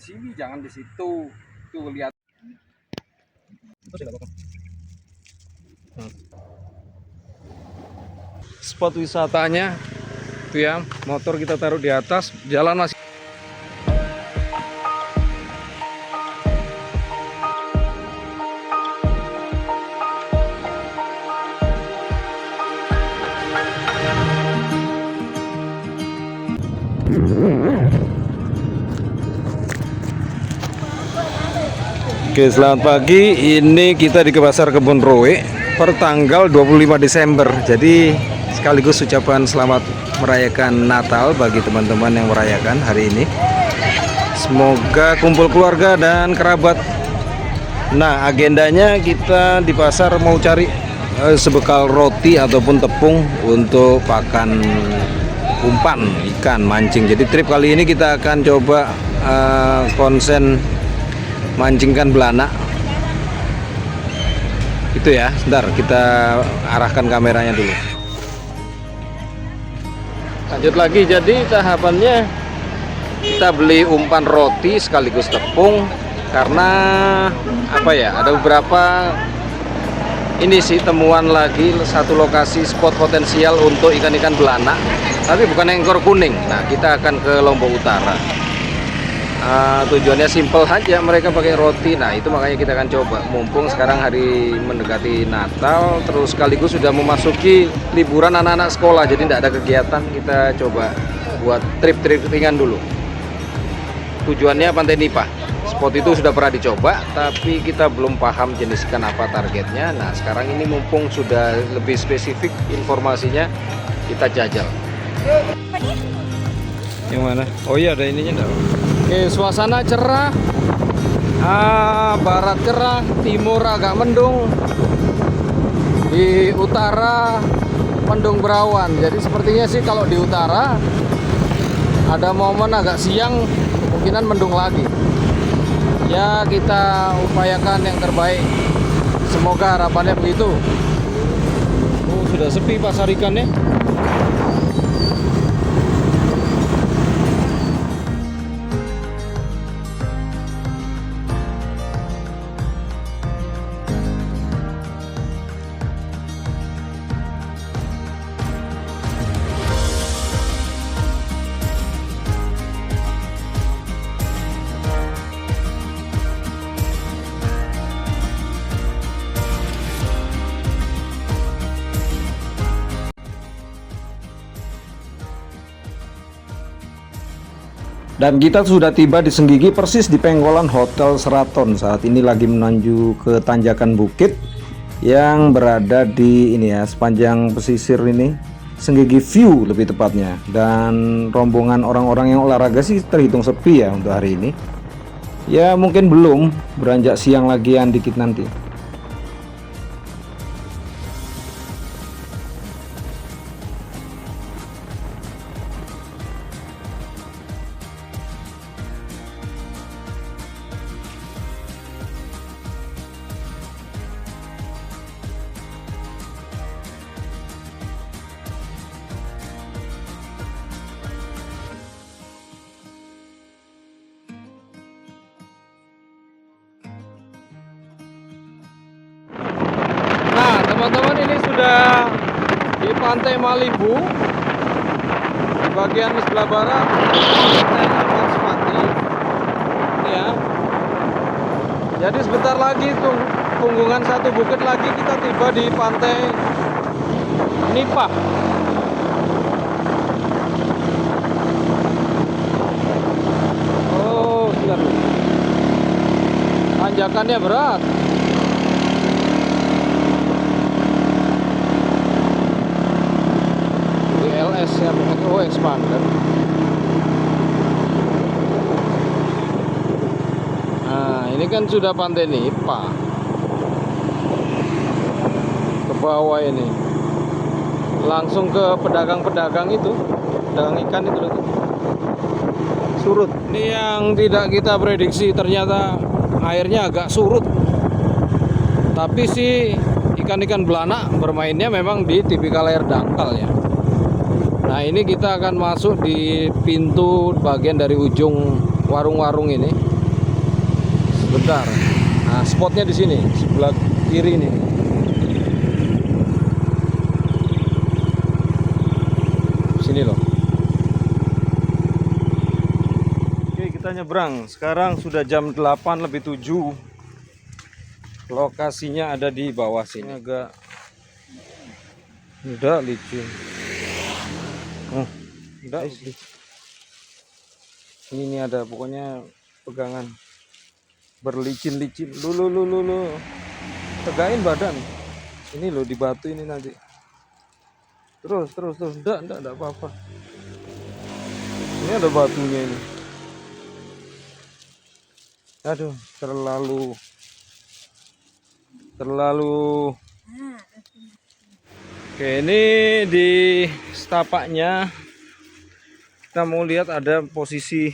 sini, jangan di situ. Tuh lihat. Spot wisatanya itu ya, motor kita taruh di atas, jalan masih. Oke, selamat pagi. Ini kita di Pasar Kebun Roe per tanggal 25 Desember. Jadi sekaligus ucapan selamat merayakan Natal bagi teman-teman yang merayakan hari ini. Semoga kumpul keluarga dan kerabat. Nah, agendanya kita di pasar mau cari sebekal roti ataupun tepung untuk pakan umpan ikan mancing. Jadi trip kali ini kita akan coba konsen mancingkan belanak. Itu ya, sebentar kita arahkan kameranya dulu. Lanjut lagi, jadi tahapannya kita beli umpan roti sekaligus tepung karena apa ya, ada beberapa ini sih temuan lagi satu lokasi spot potensial untuk ikan-ikan belanak, tapi bukan ekor kuning. Nah, kita akan ke Lombok Utara. Tujuannya simple aja, mereka pakai roti. Nah, itu makanya kita akan coba, mumpung sekarang hari mendekati Natal, terus sekaligus sudah memasuki liburan anak-anak sekolah, jadi tidak ada kegiatan. Kita coba buat trip-trip ringan dulu. Tujuannya Pantai Nipah. Spot itu sudah pernah dicoba, tapi kita belum paham jenis ikan apa targetnya. Nah, sekarang ini mumpung sudah lebih spesifik informasinya, kita jajal. Yang mana? Oh iya, ada ininya enggak? Oke, suasana cerah, barat cerah, timur agak mendung, di utara mendung berawan. Jadi sepertinya sih kalau di utara ada momen agak siang, kemungkinan mendung lagi. Ya, kita upayakan yang terbaik, semoga harapannya begitu. Oh, sudah sepi pasar ikannya. Dan kita sudah tiba di Senggigi, persis di pengkolan Hotel Sheraton. Saat ini lagi menuju ke tanjakan bukit yang berada di ini ya, sepanjang pesisir ini, Senggigi View lebih tepatnya. Dan rombongan orang-orang yang olahraga sih terhitung sepi ya untuk hari ini. Ya mungkin belum, beranjak siang lagian dikit nanti. Teman-teman, ini sudah di Pantai Malibu, di bagian sebelah barat Pantai Malibu ya. Jadi sebentar lagi tuh, tunggungan satu bukit lagi kita tiba di Pantai Nipah. Oh, sebentar. Tanjakannya berat. Oh, expander. Nah, ini kan sudah Pantai Nipah. Ke bawah ini. Langsung ke pedagang-pedagang itu, pedagang ikan itu loh. Surut. Ini yang tidak kita prediksi, ternyata airnya agak surut. Tapi sih ikan-ikan belanak bermainnya memang di tipikal air dangkal ya. Nah, ini kita akan masuk di pintu bagian dari ujung warung-warung ini. Bentar. Nah, spotnya di sini, sebelah kiri nih. Sini loh. Oke, kita nyebrang. Sekarang sudah jam 8:07. Lokasinya ada di bawah sini. Agak udah licin. Oh, udah. Ini ada pokoknya pegangan berlicin-licin. Lu. Tegain badan. Ini loh di batu ini nanti. Terus. Enggak apa-apa. Ini ada batunya ini. Aduh, terlalu. Oke, ini di setapaknya kita mau lihat ada posisi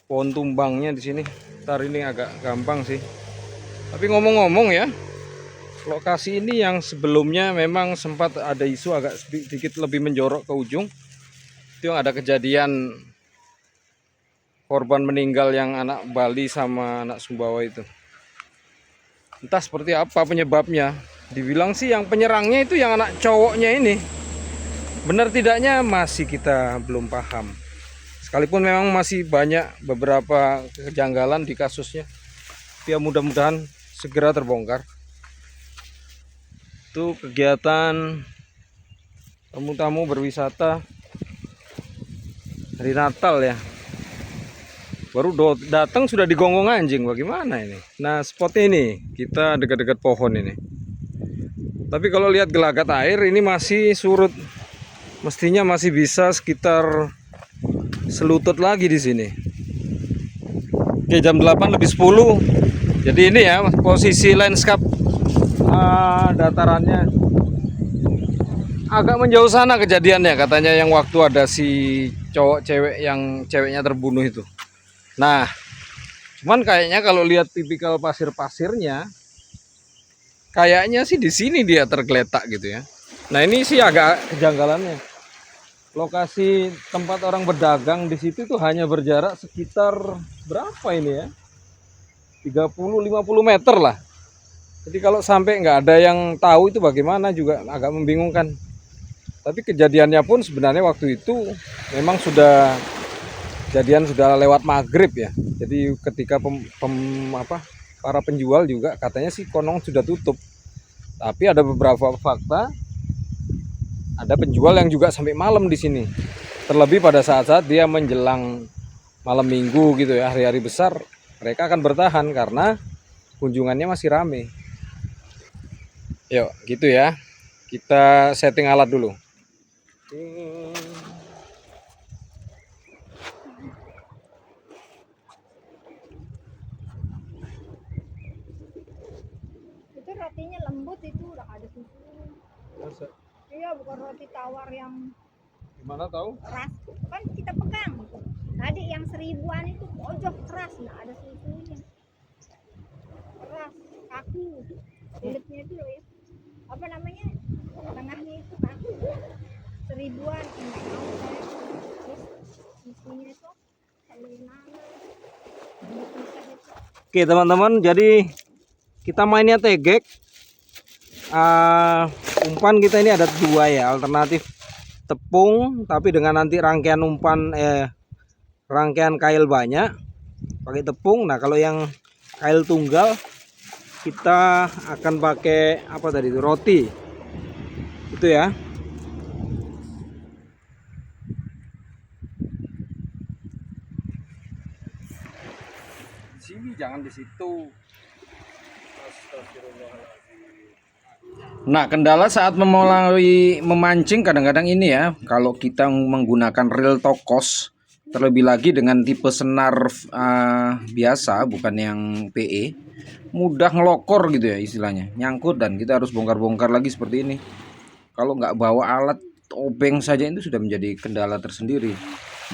pohon tumbangnya di sini. Ntar ini agak gampang sih. Tapi ngomong-ngomong ya, lokasi ini yang sebelumnya memang sempat ada isu agak sedikit lebih menjorok ke ujung. Itu yang ada kejadian korban meninggal yang anak Bali sama anak Sumbawa itu. Entah seperti apa penyebabnya. Dibilang sih yang penyerangnya itu yang anak cowoknya ini. Benar tidaknya masih kita belum paham. Sekalipun memang masih banyak beberapa kejanggalan di kasusnya. Ya mudah-mudahan segera terbongkar. Itu kegiatan tamu-tamu berwisata hari Natal ya. Baru datang sudah digonggong anjing, bagaimana ini? Nah, spotnya ini kita dekat-dekat pohon ini. Tapi kalau lihat gelagat air ini masih surut. Mestinya masih bisa sekitar selutut lagi di sini. Oke, jam 8:10. Jadi ini ya posisi landscape datarannya agak menjauh sana kejadiannya, katanya yang waktu ada si cowok cewek yang ceweknya terbunuh itu. Nah, cuman kayaknya kalau lihat tipikal pasir-pasirnya, kayaknya sih di sini dia tergeletak gitu ya. Nah, ini sih agak kejanggalannya. Lokasi tempat orang berdagang di situ tuh hanya berjarak sekitar berapa ini ya? 30-50 meter lah. Jadi kalau sampai nggak ada yang tahu itu bagaimana juga agak membingungkan. Tapi kejadiannya pun sebenarnya waktu itu memang sudah lewat maghrib ya. Jadi ketika para penjual juga katanya sih konong sudah tutup. Tapi ada beberapa fakta, ada penjual yang juga sampai malam di sini. Terlebih pada saat-saat dia menjelang malam minggu gitu ya, hari-hari besar, mereka akan bertahan karena kunjungannya masih rame. Yuk, gitu ya. Kita setting alat dulu. Itu rotinya lembut, itu udah ada susu. Iya, bukan roti tawar yang Gimana tahu? keras. Kan kita pegang. Tadi yang 1000-an itu pojok keras, nggak ada susunya. Keras, kaku. Kulitnya itu ya. Apa namanya? Tengahnya itu kaku. 1000-an, nggak tahu saya. Terus susunya itu dari mana? Oke teman-teman, jadi kita mainnya tegek. Umpan kita ini ada 2 ya, alternatif tepung tapi dengan nanti rangkaian umpan rangkaian kail banyak pakai tepung. Nah, kalau yang kail tunggal kita akan pakai apa tadi itu, roti itu ya. Di sini, jangan di situ. Nah, kendala saat memulai memancing kadang-kadang ini ya, kalau kita menggunakan reel tokos, terlebih lagi dengan tipe senar biasa, bukan yang PE, mudah ngelokor gitu ya istilahnya, nyangkut dan kita harus bongkar-bongkar lagi seperti ini. Kalau nggak bawa alat obeng saja itu sudah menjadi kendala tersendiri.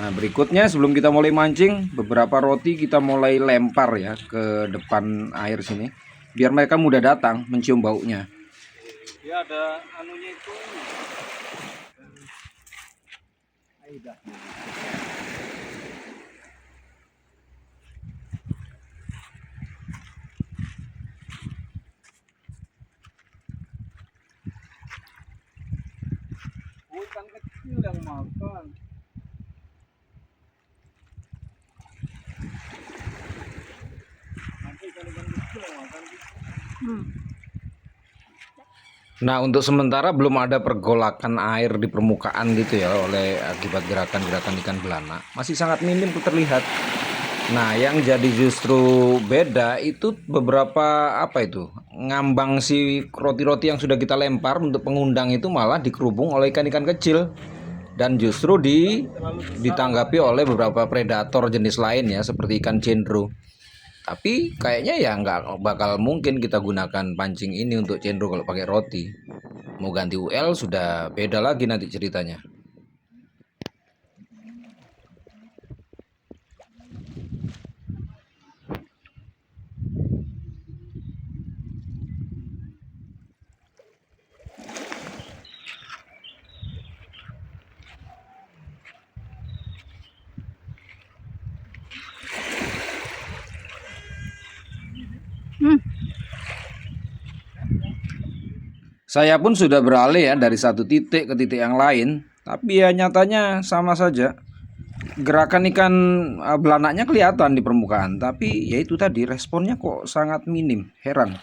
Nah, berikutnya sebelum kita mulai mancing, beberapa roti kita mulai lempar ya ke depan air sini, biar mereka mudah datang mencium baunya. Ya ada anunya itu. ikan kecil yang makan. Nanti ikan-ikan kecil yang makan. Nah, untuk sementara belum ada pergolakan air di permukaan gitu ya oleh akibat gerakan-gerakan ikan belana. Masih sangat minim terlihat. Nah, yang jadi justru beda itu beberapa apa itu? Ngambang si roti-roti yang sudah kita lempar untuk pengundang itu malah dikerubung oleh ikan-ikan kecil. Dan justru ditanggapi oleh beberapa predator jenis lain ya seperti ikan cendro. Tapi kayaknya ya nggak bakal mungkin kita gunakan pancing ini untuk cendro kalau pakai roti. Mau ganti UL sudah beda lagi nanti ceritanya. Saya pun sudah beralih ya dari satu titik ke titik yang lain, tapi ya nyatanya sama saja. Gerakan ikan belanaknya kelihatan di permukaan, tapi ya itu tadi responnya kok sangat minim. Heran.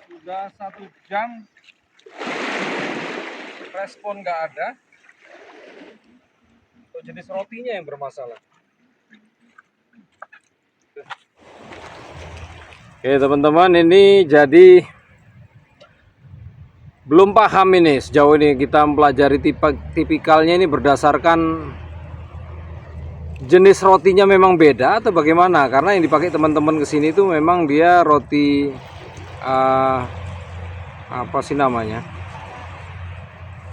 Sudah 1 jam respon nggak ada. Untuk jenis rotinya yang bermasalah. Oke teman-teman, ini jadi belum paham ini sejauh ini kita mempelajari tipikalnya ini berdasarkan jenis rotinya memang beda atau bagaimana, karena yang dipakai teman-teman kesini itu memang dia roti apa sih namanya,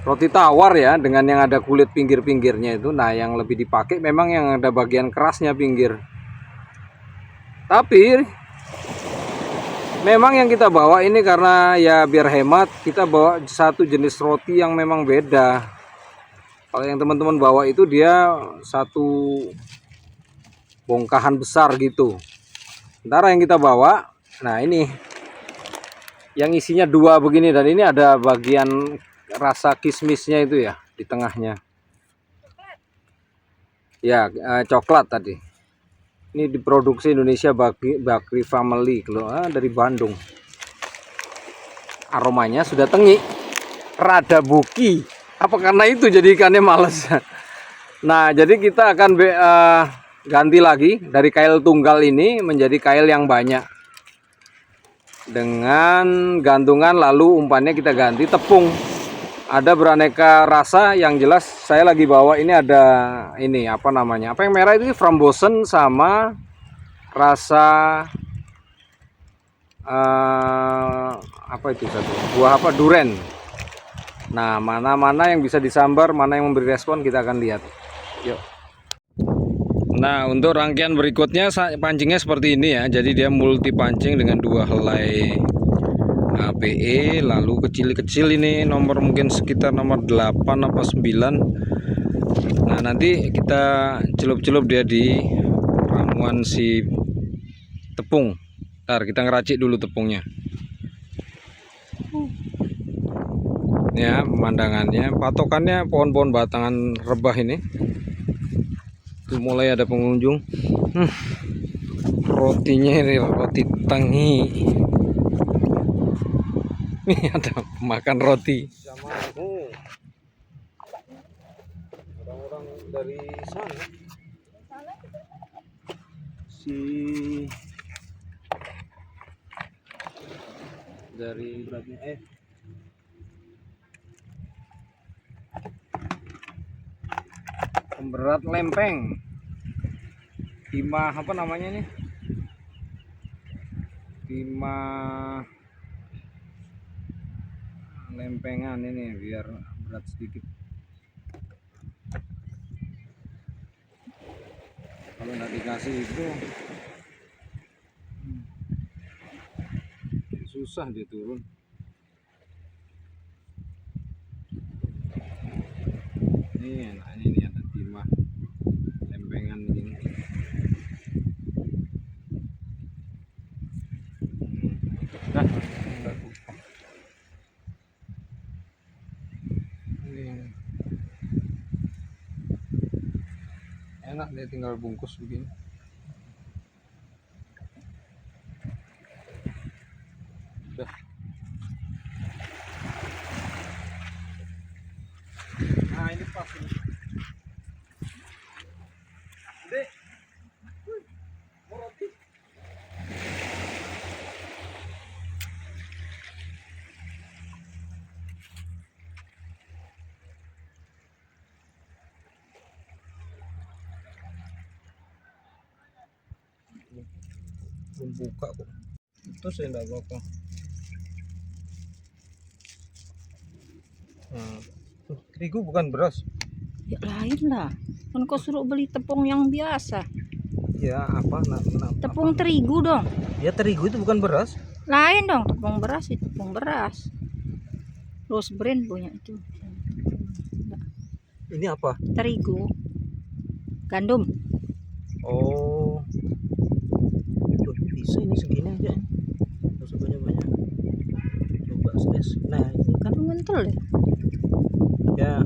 roti tawar ya, dengan yang ada kulit pinggir-pinggirnya itu. Nah yang lebih dipakai memang yang ada bagian kerasnya pinggir. Tapi memang yang kita bawa ini karena ya biar hemat, kita bawa satu jenis roti yang memang beda. Kalau yang teman-teman bawa itu dia satu bongkahan besar gitu. Sementara yang kita bawa, nah ini yang isinya 2 begini, dan ini ada bagian rasa kismisnya itu ya di tengahnya. Ya, coklat tadi. Ini diproduksi Indonesia Bakery Family dari Bandung. Aromanya sudah tengi, rada buki. Apa karena itu jadi ikannya males? Nah, jadi kita akan ganti lagi dari kail tunggal ini menjadi kail yang banyak. Dengan gantungan, lalu umpannya kita ganti tepung. Ada beraneka rasa, yang jelas saya lagi bawa ini ada ini apa namanya? Apa yang merah itu frambozen sama rasa apa itu satu? Buah apa? Duren. Nah, mana-mana yang bisa disambar, mana yang memberi respon kita akan lihat. Yuk. Nah, untuk rangkaian berikutnya pancingnya seperti ini ya. Jadi dia multi pancing dengan 2 helai APE, lalu kecil-kecil ini mungkin sekitar nomor 8 atau 9. Nah, nanti kita celup-celup dia di ramuan si tepung. Ntar kita ngeracik dulu tepungnya. Ya, pemandangannya, patokannya pohon-pohon batangan rebah ini. Tuh mulai ada pengunjung. Rotinya ini roti tangi. Ini ada makan roti. Orang-orang dari sana. Dari berapa pemberat lempeng. Timah apa namanya ini? Timah lempengan ini biar berat sedikit. Kalau nggak dikasih itu susah dia turun. Ini enaknya ini ada timah lempengan ini. Enak deh tinggal bungkus begini. Udah. Nah ini pas ini. Dek. Mau roti? Belum buka kok. Itu saya enggak apa-apa. Terigu bukan beras. Ya lain lah. Kan kau suruh beli tepung yang biasa. Ya apa? Tepung terigu dong. Ya terigu itu bukan beras. Lain dong, tepung beras itu tepung beras. Rose brand punya itu. Ini apa? Terigu. Gandum. Oh. Tuh, bisa ini segini aja. Enggak usah banyak-banyak. Coba tes. Nah, ini kan Mentul deh. ya.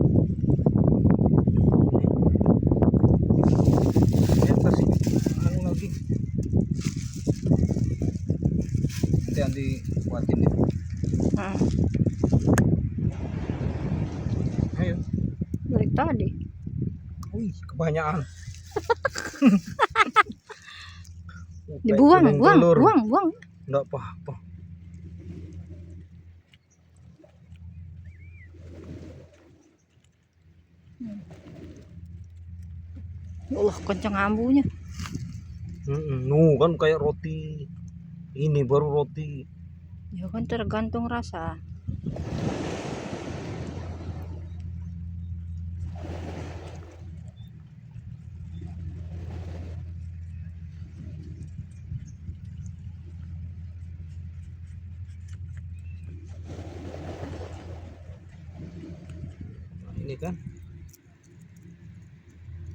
Ini atas ini. Anu lagi. Nanti kuatin ya. Ayo. Dari tadi. Wih, kebanyakan. Dibuang, buang. Enggak apa-apa. Ya Allah, kencang ambunya. Kan kayak roti. Ini baru roti. Ya kan tergantung rasa. Ini kan.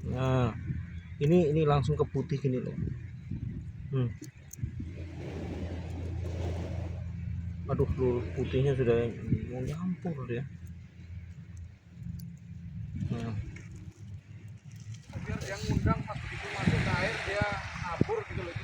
Nah, ini langsung ke putih gini loh. Aduh, putihnya sudah mau nyampur dia. Nah. Biar dia ngundang pas begitu masuk ke air dia nabur gitu loh.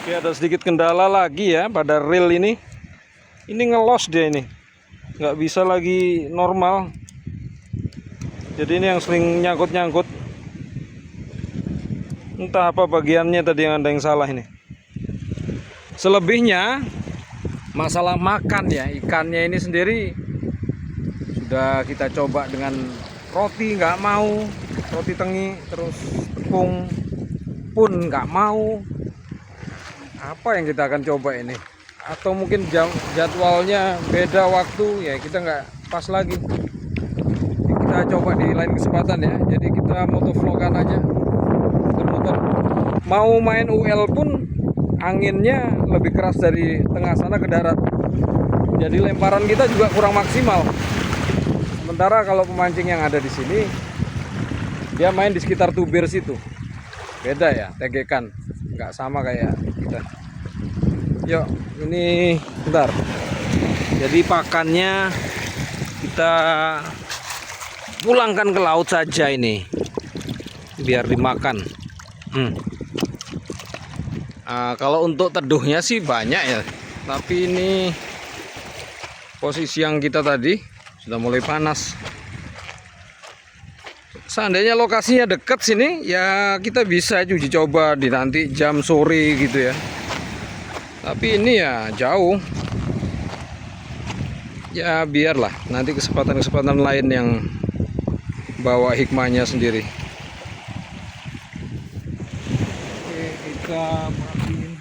Oke, ada sedikit kendala lagi ya pada reel ini. Ini ngelos dia ini, nggak bisa lagi normal. Jadi ini yang sering nyangkut-nyangkut. Entah apa bagiannya tadi yang ada yang salah ini. Selebihnya masalah makan ya, ikannya ini sendiri sudah kita coba dengan roti nggak mau, roti tengi, terus tepung pun nggak mau. Apa yang kita akan coba ini? Atau mungkin jadwalnya beda waktu ya, kita nggak pas lagi. Kita coba di lain kesempatan ya. Jadi kita motovlogan aja, muter-muter. Mau main UL pun anginnya lebih keras dari tengah sana ke darat. Jadi lemparan kita juga kurang maksimal. Sementara kalau pemancing yang ada di sini, dia main di sekitar tubir situ. Beda ya, tegekan. Nggak sama kayak kita. Yuk, ini bentar. Jadi pakannya kita pulangkan ke laut saja ini, biar dimakan. Kalau untuk teduhnya sih banyak ya, tapi ini posisi yang kita tadi sudah mulai panas. Seandainya lokasinya dekat sini ya kita bisa uji coba di nanti jam sore gitu ya. Tapi ini ya jauh. Ya biarlah nanti kesempatan-kesempatan lain yang bawa hikmahnya sendiri. Oke, kita matiin.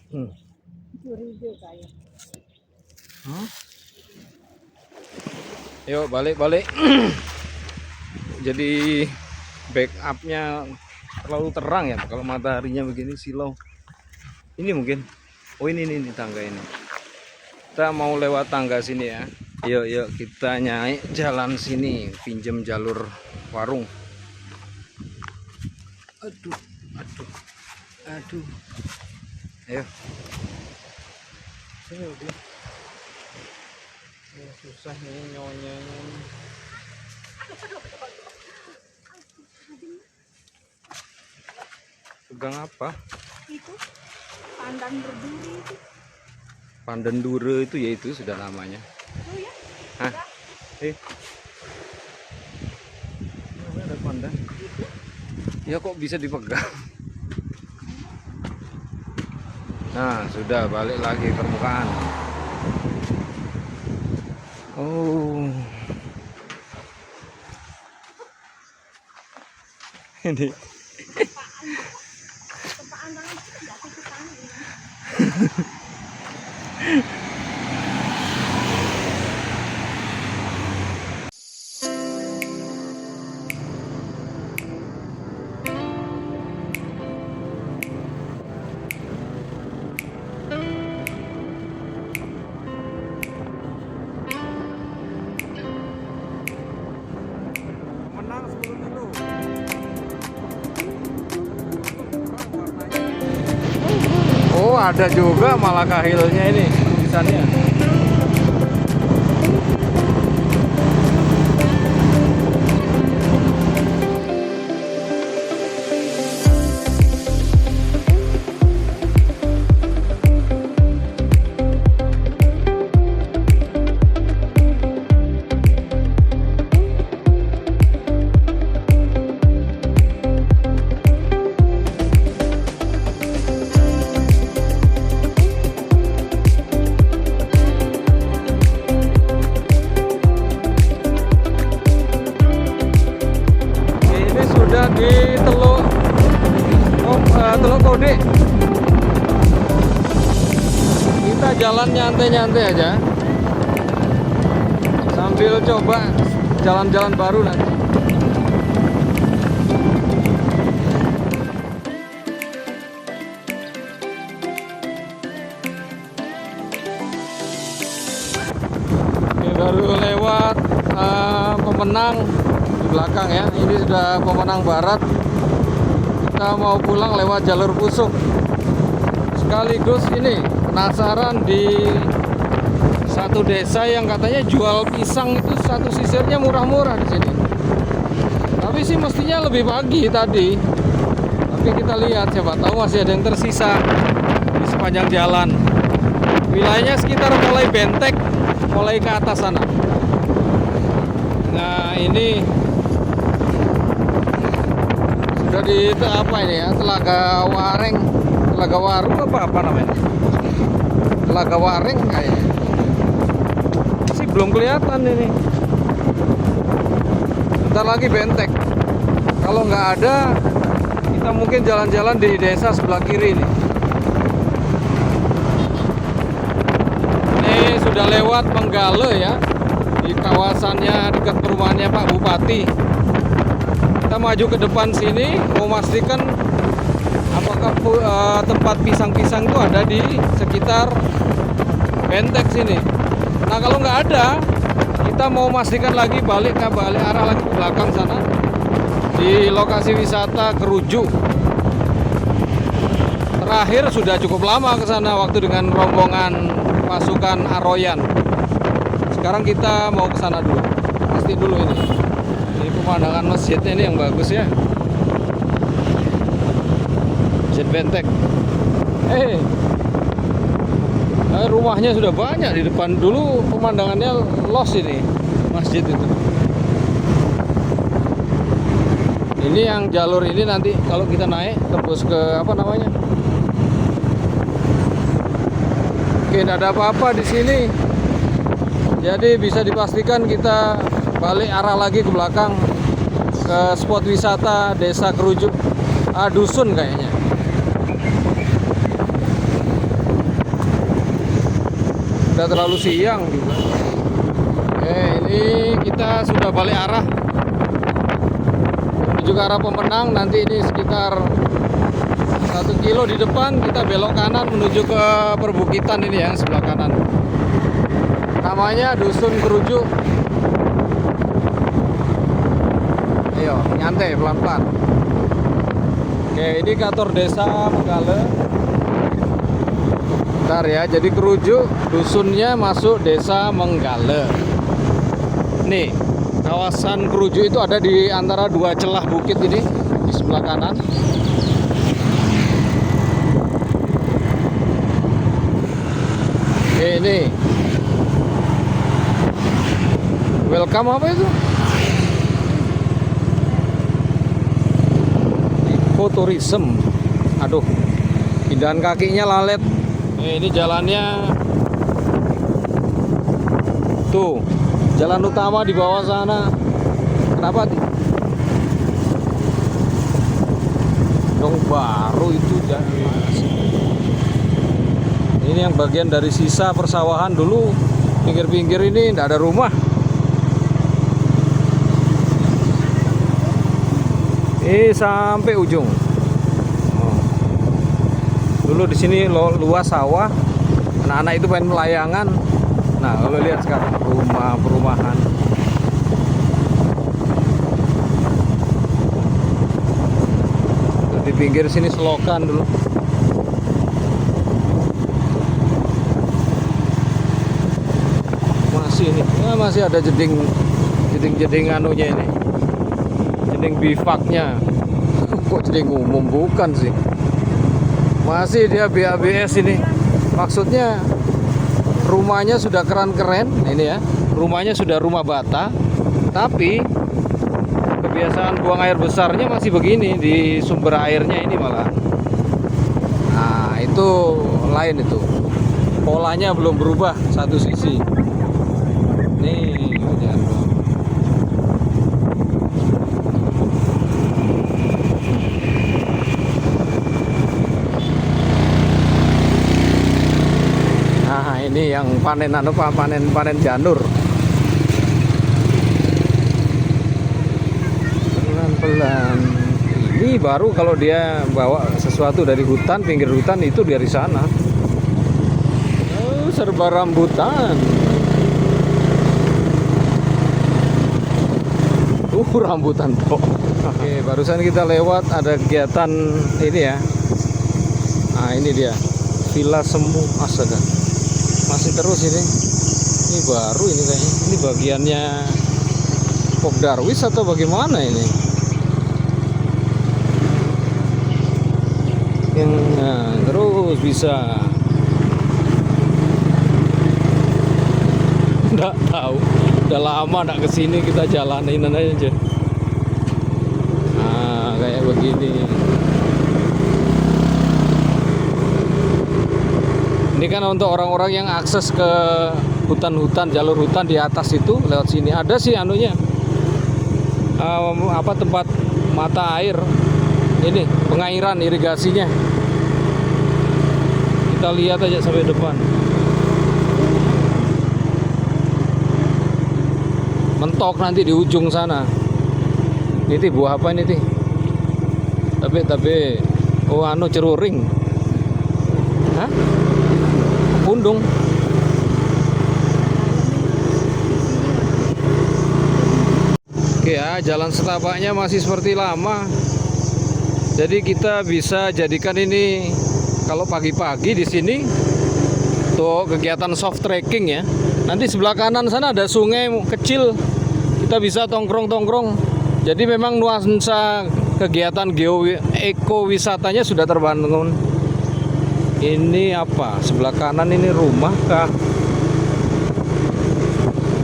Hmm. Curiga kayak. Yuk balik. Jadi backupnya terlalu terang ya kalau mataharinya begini silau. Ini mungkin. Oh ini tangga ini. Kita mau lewat tangga sini ya. Yuk kita naik jalan sini, pinjem jalur warung. Aduh. Ayo. Sini udah. Susah nih nyonya. Pegang apa? Itu pandan berduri itu. Pandan dure itu ya itu sudah namanya. Oh ya? Hah? Ada pandan. Ya kok bisa dipegang? Nah, sudah balik lagi permukaan. Oh. Ini Tepaan tangan itu jatuh ke tangan. menang 10 kilo. Oh, ada juga malah kahilnya ini tulisannya. Sudah di Teluk Kode. Kita jalan nyantai-nyantai aja sambil coba jalan-jalan baru nanti. Oke, baru lewat Pemenang di belakang ya. Ini sudah Pemenang Barat. Kita mau pulang lewat jalur Pusuk. Sekaligus ini penasaran di satu desa yang katanya jual pisang itu satu sisirnya murah-murah di sini. Tapi sih mestinya lebih pagi tadi. Tapi kita lihat, siapa tahu masih ada yang tersisa di sepanjang jalan. Wilayahnya sekitar mulai Bentek, mulai ke atas sana. Nah ini sudah di apa ini ya, Telaga Wareng, Telaga Waru apa namanya, Telaga Wareng kayaknya. Masih belum kelihatan ini. Bentar lagi Bentek. Kalau nggak ada, kita mungkin jalan-jalan di desa sebelah kiri ini. Ini sudah lewat Menggale ya, di kawasannya dekat perumahannya Pak Bupati. Kita maju ke depan sini, mau memastikan apakah tempat pisang-pisang itu ada di sekitar Bentek sini. Nah kalau nggak ada, kita mau memastikan lagi balik arah lagi ke belakang sana di lokasi wisata Kerujuk. Terakhir sudah cukup lama ke sana waktu dengan rombongan pasukan Aroyan. Sekarang kita mau ke sana dulu, pasti dulu ini. Ini pemandangan masjidnya ini yang bagus ya. Masjid Bentek. Rumahnya sudah banyak di depan. Dulu pemandangannya los ini masjid itu. Ini yang jalur ini nanti kalau kita naik tembus ke apa namanya? Oke, tidak ada apa-apa di sini. Jadi bisa dipastikan kita balik arah lagi ke belakang ke spot wisata Desa Kerujuk, dusun kayaknya. Udah terlalu siang juga. Ini kita sudah balik arah menuju ke arah Pemenang. Nanti ini sekitar 1 kilo di depan kita belok kanan menuju ke perbukitan ini yang sebelah kanan. Namanya Dusun Kerujuk. Ayo nyantai pelan-pelan. Oke, ini kantor desa Menggale. Bentar ya, jadi Kerujuk dusunnya masuk desa Menggale. Nih, kawasan Kerujuk itu ada di antara 2 celah bukit ini di sebelah kanan. Oke, ini welcome apa itu? Ekoturism. Aduh, pindahan kakinya lalet. Ini jalannya tuh, jalan utama di bawah sana. Kenapa? Dong baru itu jalan. Ini yang bagian dari sisa persawahan dulu. Pinggir-pinggir ini tidak ada rumah. Sampai ujung. Dulu di sini luas sawah, anak-anak itu main layangan. Nah, kalau lihat sekarang perumahan. Di pinggir sini selokan dulu. Masih ini, masih ada jeding anunya ini, jeding bivaknya. Kok jeding umum bukan sih? Masih dia BABS ini. Maksudnya rumahnya sudah keren-keren ini ya. Rumahnya sudah rumah bata, tapi kebiasaan buang air besarnya masih begini di sumber airnya ini malah. Nah, itu lain itu. Polanya belum berubah satu sisi. Nih, jangan lupa. Nah, ini yang panen panen janur. Pelan-pelan. Ini baru kalau dia bawa sesuatu dari hutan, pinggir hutan itu dari sana. Oh, serba rambutan. Rambutan toh. Oke, barusan kita lewat ada kegiatan ini ya. Nah, ini dia. Villa Semu. Astaga. Masih terus ini. Ini baru ini kayaknya. Ini bagiannya Pok Darwis atau bagaimana ini? Yang terus bisa. Nggak tahu. Udah lama nggak kesini, kita jalanin aja. Nah, kayak begini. Ini kan untuk orang-orang yang akses ke hutan-hutan, jalur hutan di atas itu lewat sini. Ada sih anunya, tempat mata air. Ini pengairan irigasinya. Kita lihat aja sampai depan. Mentok nanti di ujung sana. Ini buah apa ini ti? Tapi ceruring. Hah? Pundung. Oke ya, jalan setapaknya masih seperti lama. Jadi kita bisa jadikan ini kalau pagi-pagi di sini untuk kegiatan soft trekking ya. Nanti sebelah kanan sana ada sungai kecil, kita bisa tongkrong-tongkrong. Jadi memang nuansa kegiatan ekowisatanya sudah terbangun. Ini apa? Sebelah kanan ini rumah kah?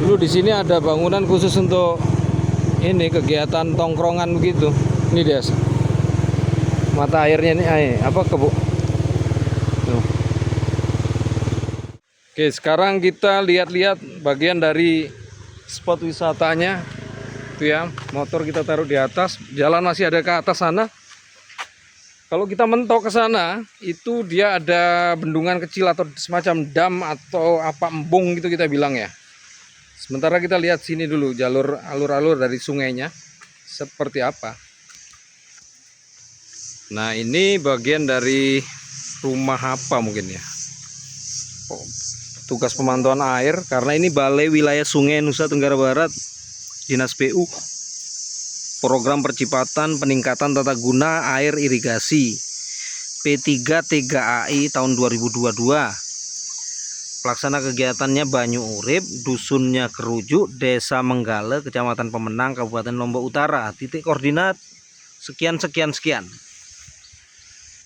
Dulu di sini ada bangunan khusus untuk ini kegiatan tongkrongan begitu. Ini dia. Mata airnya ini Oke, sekarang kita lihat-lihat bagian dari spot wisatanya. Itu ya, motor kita taruh di atas, jalan masih ada ke atas sana. Kalau kita mentok ke sana, itu dia ada bendungan kecil atau semacam dam atau apa embung gitu kita bilang ya. Sementara kita lihat sini dulu jalur alur-alur dari sungainya seperti apa. Nah, ini bagian dari rumah apa mungkin ya. Tugas pemantauan air karena ini Balai Wilayah Sungai Nusa Tenggara Barat, Dinas PU. Program Percepatan Peningkatan Tata Guna Air Irigasi P3TGAI tahun 2022. Pelaksana kegiatannya Banyu Urip, dusunnya Kerujuk, Desa Menggale, Kecamatan Pemenang, Kabupaten Lombok Utara. Titik koordinat sekian sekian sekian.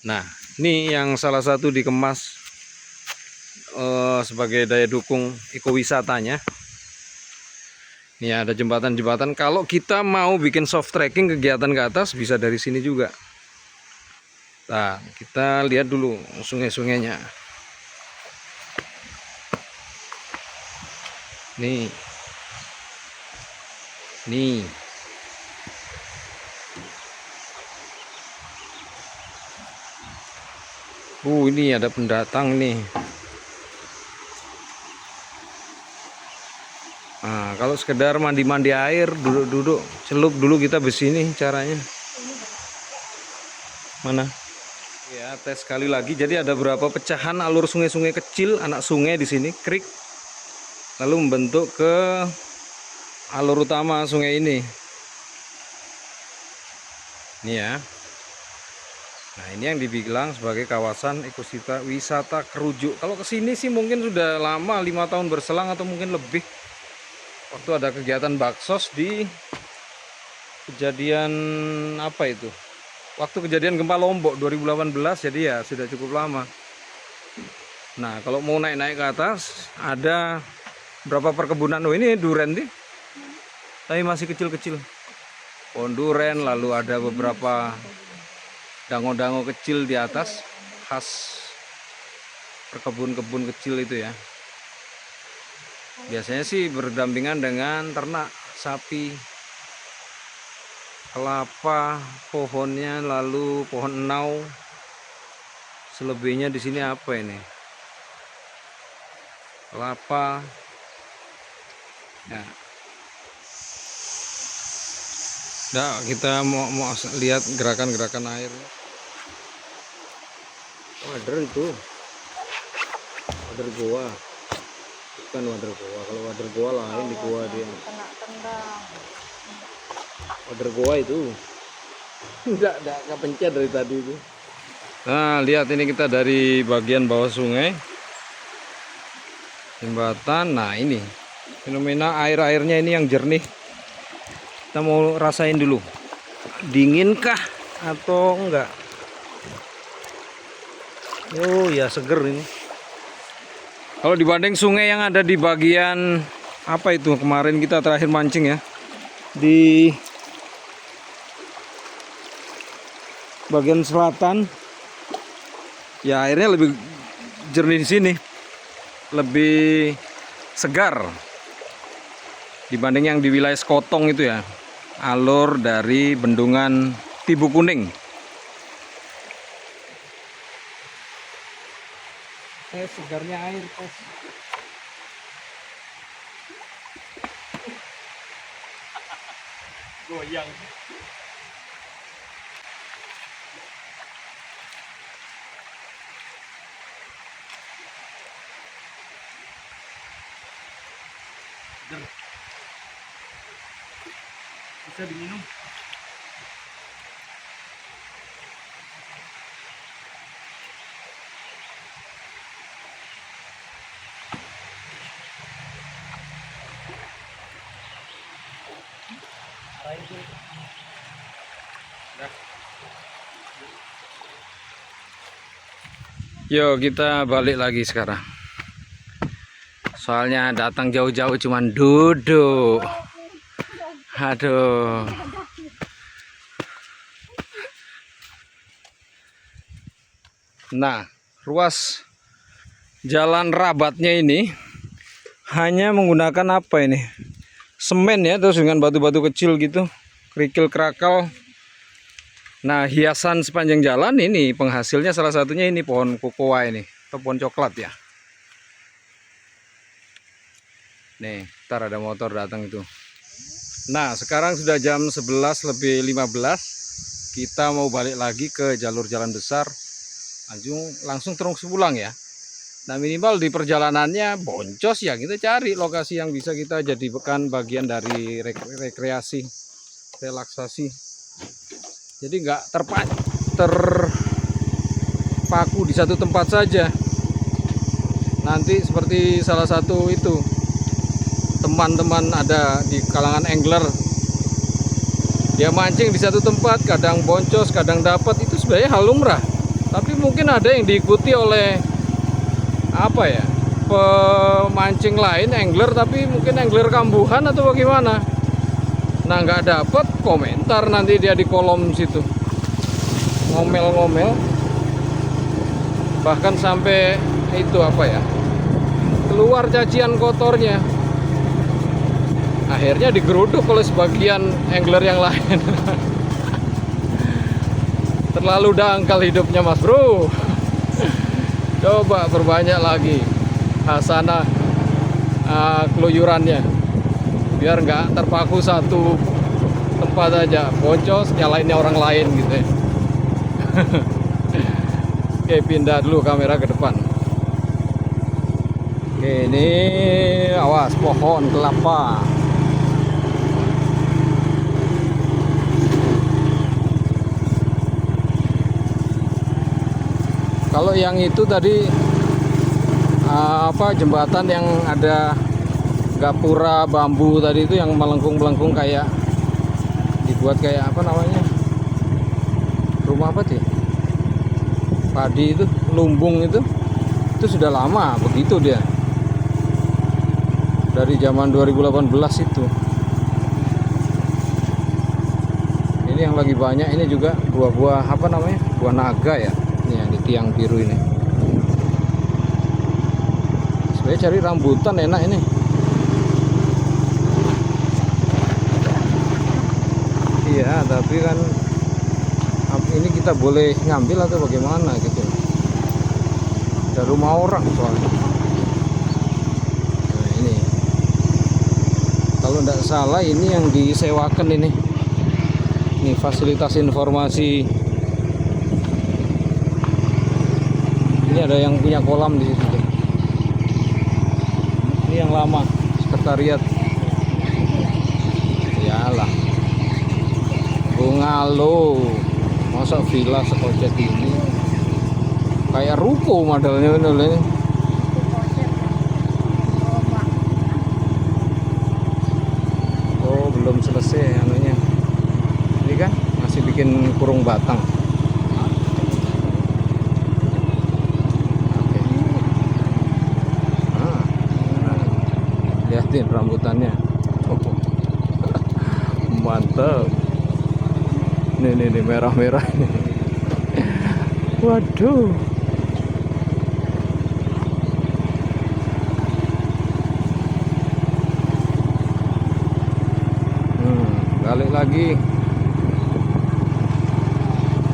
Nah, ini yang salah satu dikemas sebagai daya dukung ekowisatanya. Ini ada jembatan-jembatan. Kalau kita mau bikin soft trekking kegiatan ke atas bisa dari sini juga. Nah, kita lihat dulu sungai-sungainya. Nih. Nih. Ini ada pendatang nih. Nah, kalau sekedar mandi-mandi air, duduk-duduk, celup dulu kita besini caranya. Mana? Ya, tes sekali lagi. Jadi ada berapa pecahan alur sungai-sungai kecil, anak sungai di sini, creek. Lalu membentuk ke alur utama sungai ini. Ini ya. Nah, ini yang dibilang sebagai kawasan ekowisata Kerujuk. Kalau kesini sih mungkin sudah lama, 5 tahun berselang atau mungkin lebih. Waktu ada kegiatan baksos di kejadian apa itu? Waktu kejadian gempa Lombok 2018, jadi ya sudah cukup lama. Nah, kalau mau naik-naik ke atas ada berapa perkebunan. Oh, ini duren nih. Tapi masih kecil-kecil. Pohon duren, lalu ada beberapa dango-dango kecil di atas khas perkebun-kebun kecil itu ya. Biasanya sih berdampingan dengan ternak, sapi, kelapa, pohonnya, lalu pohon enau. Selebihnya di sini apa ini? Kelapa. Ya. Nah, kita mau lihat gerakan-gerakan air. Wader itu. Wader goa. Bukan wader goa. Kalau wader goa lain di goa dia. Wader goa itu. Enggak kepencet dari tadi itu. Nah, lihat ini kita dari bagian bawah sungai. Jembatan. Nah, ini fenomena air-airnya ini yang jernih. Kita mau rasain dulu. Dinginkah atau enggak? Oh ya, seger ini. Kalau dibanding sungai yang ada di bagian apa itu kemarin kita terakhir mancing ya, di bagian selatan, ya airnya lebih jernih di sini, lebih segar dibanding yang di wilayah Sekotong itu ya, alur dari bendungan Tibu Kuning. Segarnya air, tes. Goyang. Bisa diminum. Yo, kita balik lagi sekarang. Soalnya datang jauh-jauh cuman duduk. Aduh. Nah, ruas jalan Rabatnya ini hanya menggunakan apa ini? Semen ya, terus dengan batu-batu kecil gitu, kerikil kerakal. Nah, hiasan sepanjang jalan ini penghasilnya salah satunya ini pohon kokoa ini, atau pohon coklat ya. Nih, ntar ada motor datang itu. Nah, sekarang sudah jam 11:15. Kita mau balik lagi ke jalur jalan besar. Langsung terus pulang ya. Nah, minimal di perjalanannya boncos ya, kita cari lokasi yang bisa kita jadikan bagian dari rekreasi, relaksasi. Jadi nggak terpaku di satu tempat saja. Nanti seperti salah satu itu teman-teman ada di kalangan angler, dia mancing di satu tempat, kadang boncos, kadang dapat, itu sebenarnya hal lumrah. Tapi mungkin ada yang diikuti oleh apa ya, pemancing lain, angler, tapi mungkin angler kambuhan atau bagaimana. Nah, nggak dapat, komentar nanti dia di kolom situ, ngomel-ngomel, bahkan sampai itu apa ya, keluar cacian kotornya. Akhirnya digeruduk oleh sebagian angler yang lain. Terlalu dangkal hidupnya Mas Bro. Coba perbanyak lagi hasanah keluyurannya, biar nggak terpaku satu tempat aja, boncos nyalainnya orang lain gitu ya. Oke, pindah dulu kamera ke depan. Oke, ini awas pohon kelapa. Kalau yang itu tadi jembatan yang ada gapura bambu tadi itu yang melengkung-melengkung, kayak dibuat kayak apa namanya, rumah apa sih, padi itu, lumbung itu sudah lama begitu dia, dari zaman 2018 itu. Ini yang lagi banyak ini juga buah-buah apa namanya, buah naga ya. Ini yang di tiang biru ini. Sebenarnya cari rambutan enak ini. Iya, tapi kan ini kita boleh ngambil atau bagaimana gitu. Ada rumah orang soalnya. Nah, ini. Kalau tidak salah ini yang disewakan ini. Ini fasilitas informasi. Ini ada yang punya kolam di situ. Ini yang lama, sekretariat. Iyalah. Bungalo. Masa villa sekocek ini. Kayak ruko modelnya ini. Oh, belum selesai anunya. Ini kan masih bikin kurung batang. Lihatin rambutannya. Mantap. Nih merah-merah. Waduh. Balik lagi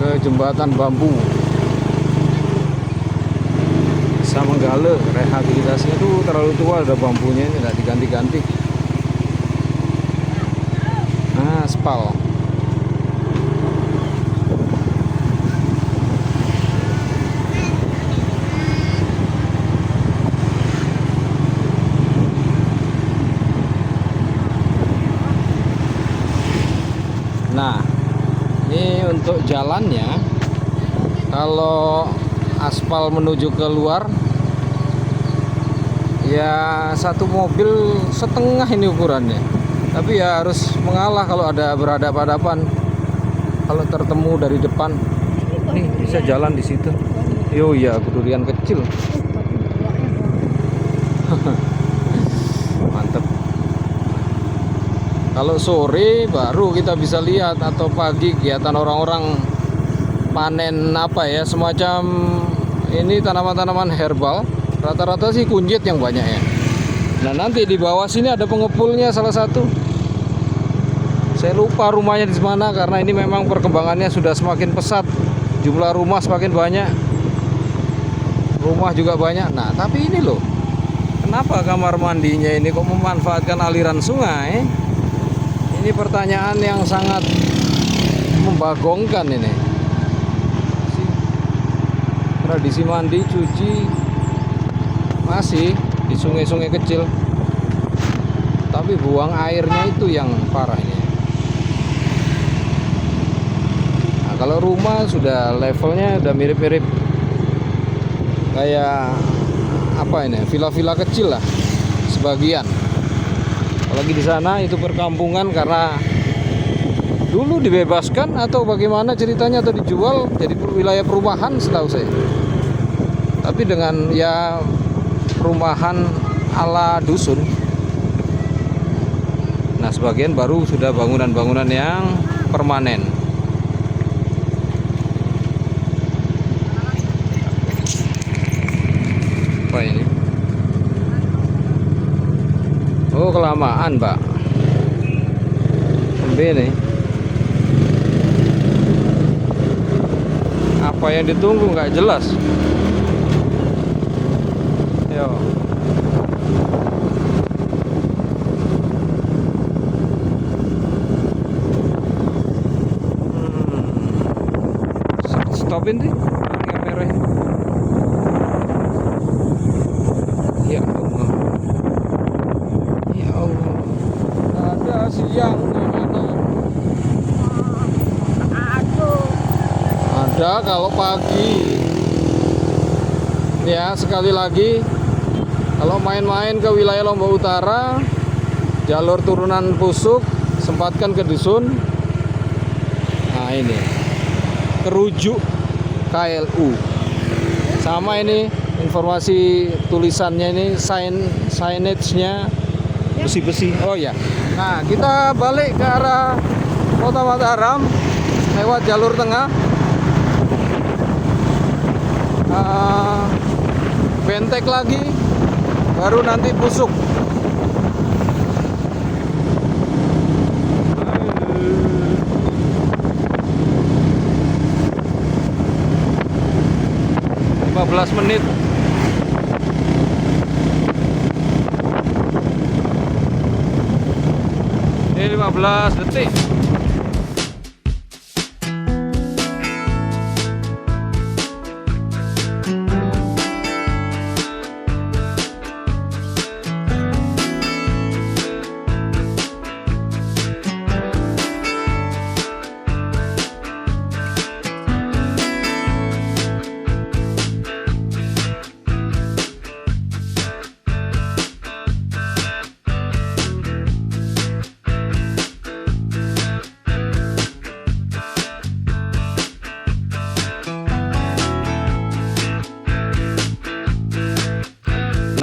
ke jembatan bambu. Sama Manggale, rehabilitasinya tuh terlalu tua, ada bambunya ini nggak diganti-ganti. Aspal. Nah, ini untuk jalannya, kalau aspal menuju ke luar ya satu mobil setengah ini ukurannya, tapi ya harus mengalah kalau ada berhadapan-hadapan, kalau tertemu dari depan. Nih bisa jalan di situ. Yo ya, durian kecil. Mantep. Kalau sore baru kita bisa lihat, atau pagi kegiatan orang-orang panen apa ya, semacam ini tanaman-tanaman herbal. Rata-rata sih kunjit yang banyak ya. Nah, nanti di bawah sini ada pengepulnya salah satu. Saya lupa rumahnya di mana karena ini memang perkembangannya sudah semakin pesat. Jumlah rumah semakin banyak. Rumah juga banyak. Nah, tapi ini loh. Kenapa kamar mandinya ini kok memanfaatkan aliran sungai? Ini pertanyaan yang sangat membagongkan ini. Tradisi mandi, cuci masih di sungai-sungai kecil. Tapi buang airnya itu yang parah ini. Nah, kalau rumah sudah levelnya udah mirip-mirip kayak apa ini? Villa-villa kecil lah sebagian. Apalagi di sana itu perkampungan karena dulu dibebaskan atau bagaimana ceritanya atau dijual jadi wilayah perumahan setahu saya. Tapi dengan ya perumahan ala dusun. Nah, sebagian baru sudah bangunan-bangunan yang permanen. Apa ini? Oh, kelamaan, Pak. Ini apa yang ditunggu nggak jelas. Yo. Stopin deh kamera ini. Ya Allah. Ya Allah. Ada siang gimana? Aduh. Ada kalau pagi. Ya, sekali lagi kalau main-main ke wilayah Lombok Utara, jalur turunan Pusuk, sempatkan ke dusun. Nah, ini kerujuk KLU. Sama ini informasi tulisannya ini signage-nya besi-besi. Oh ya. Nah, kita balik ke arah Kota Mataram lewat jalur tengah. Bentek lagi baru nanti Pusuk. Menit. Ini 15 detik.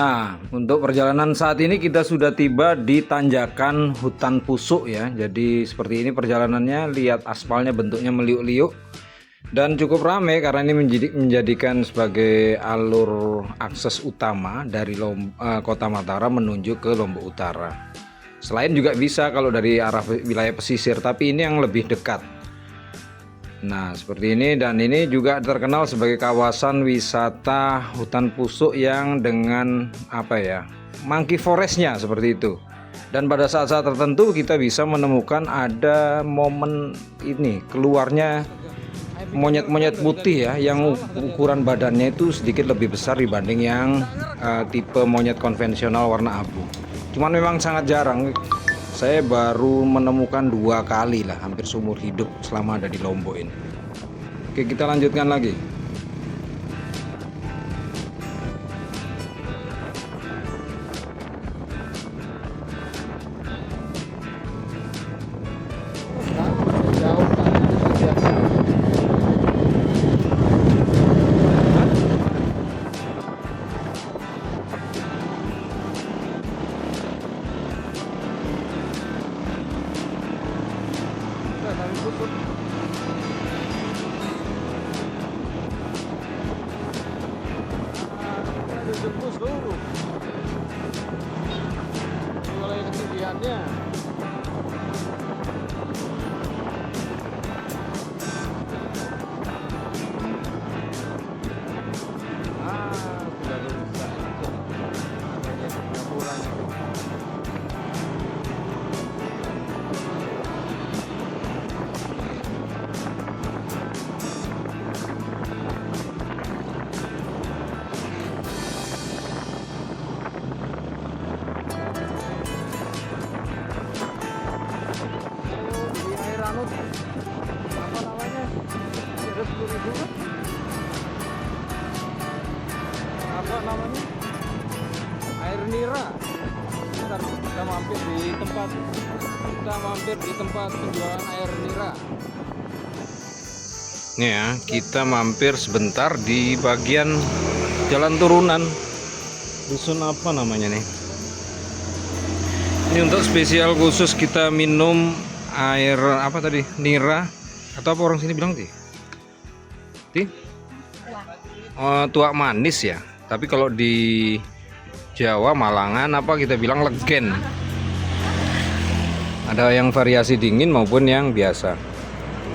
Nah, untuk perjalanan saat ini kita sudah tiba di tanjakan hutan Pusuk ya. Jadi seperti ini perjalanannya, lihat aspalnya bentuknya meliuk-liuk dan cukup ramai karena ini menjadikan sebagai alur akses utama dari Kota Mataram menuju ke Lombok Utara. Selain juga bisa kalau dari arah wilayah pesisir, tapi ini yang lebih dekat. Nah, seperti ini, dan ini juga terkenal sebagai kawasan wisata hutan Pusuk yang dengan apa ya, monkey forestnya seperti itu. Dan pada saat-saat tertentu kita bisa menemukan ada momen ini keluarnya monyet-monyet putih ya, yang ukuran badannya itu sedikit lebih besar dibanding yang tipe monyet konvensional warna abu. Cuman memang sangat jarang. Saya baru menemukan 2 kali lah hampir seumur hidup selama ada di Lombok ini. Oke, kita lanjutkan lagi. Jembus dulu wilayah ketinggiannya. anu apa namanya? Ada 10.000 kan? Apa namanya? Air nira. Bentar, kita mampir di tempat penjualan air nira. Nih ya, kita mampir sebentar di bagian jalan turunan. Dusun apa namanya nih? Ini untuk spesial khusus kita minum air apa tadi? Nira atau apa orang sini bilang sih? Tuak manis ya. Tapi kalau di Jawa Malangan apa kita bilang legen. Ada yang variasi dingin maupun yang biasa.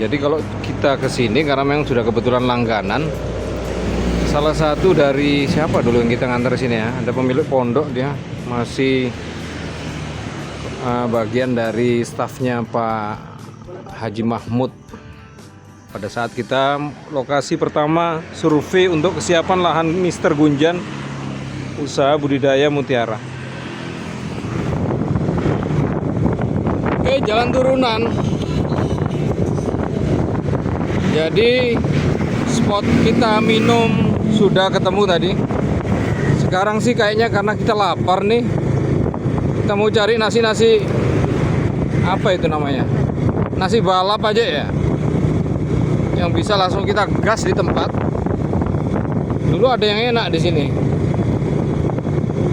Jadi kalau kita kesini karena memang sudah kebetulan langganan. Salah satu dari siapa dulu yang kita ngantar sini ya? Ada pemilik pondok, dia masih bagian dari stafnya Pak Haji Mahmud. Pada saat kita lokasi pertama survei untuk kesiapan lahan Mr. Gunjan usaha budidaya mutiara. Oke, jalan turunan. Jadi spot kita minum sudah ketemu tadi. Sekarang sih kayaknya karena kita lapar nih, kita mau cari nasi apa itu namanya, nasi balap aja ya, yang bisa langsung kita gas di tempat. Dulu ada yang enak di sini.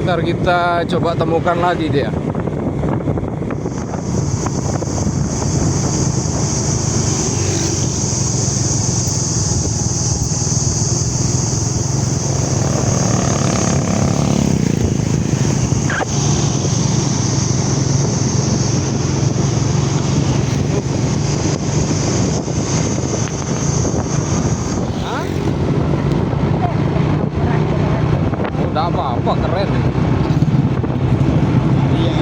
Ntar kita coba temukan lagi dia. Udah apa-apa, keren. Iya.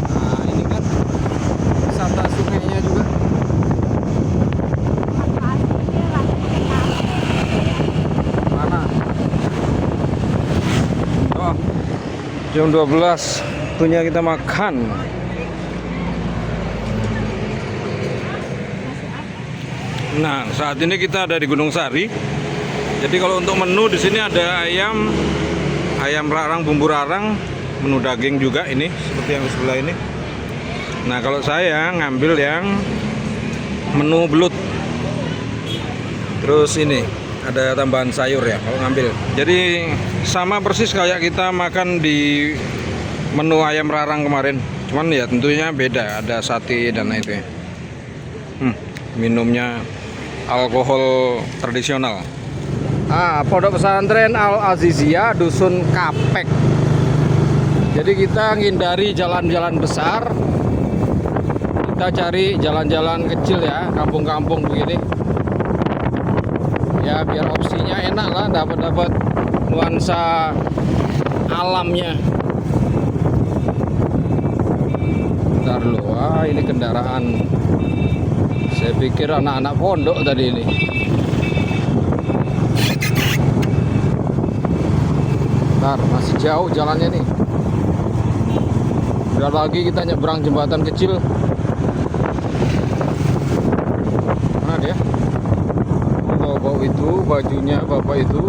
Nah, ini kan wisata sungainya juga. Mana? Oh, jam 12 waktunya kita makan. Nah, saat ini kita ada di Gunung Sari. Jadi kalau untuk menu di sini ada ayam rarang, bumbu rarang, menu daging juga ini seperti yang di sebelah ini. Nah, kalau saya ngambil yang menu belut. Terus ini ada tambahan sayur ya kalau ngambil. Jadi sama persis kayak kita makan di menu ayam rarang kemarin. Cuman ya tentunya beda, ada sate dan itu ya. Minumnya alkohol tradisional. Pondok pesantren Al Aziziyah Dusun Kapek. Jadi kita menghindari jalan-jalan besar, kita cari jalan-jalan kecil ya, kampung-kampung begini. Ya biar opsinya enak lah, dapat nuansa alamnya. Bentar loh, ini kendaraan. Saya pikir anak-anak pondok tadi ini. Bentar, masih jauh jalannya nih. Udah lagi kita nyebrang jembatan kecil. Mana dia? Bawa itu, bajunya bapak itu.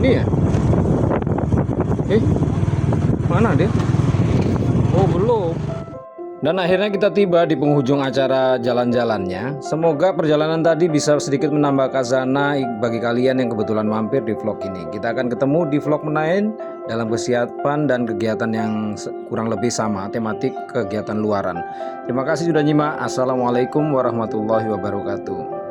Ini ya? Mana dia? Oh, belum. Dan akhirnya kita tiba di penghujung acara jalan-jalannya. Semoga perjalanan tadi bisa sedikit menambah khazanah bagi kalian yang kebetulan mampir di vlog ini. Kita akan ketemu di vlog lain dalam kesiapan dan kegiatan yang kurang lebih sama, tematik kegiatan luaran. Terima kasih sudah nyimak. Assalamualaikum warahmatullahi wabarakatuh.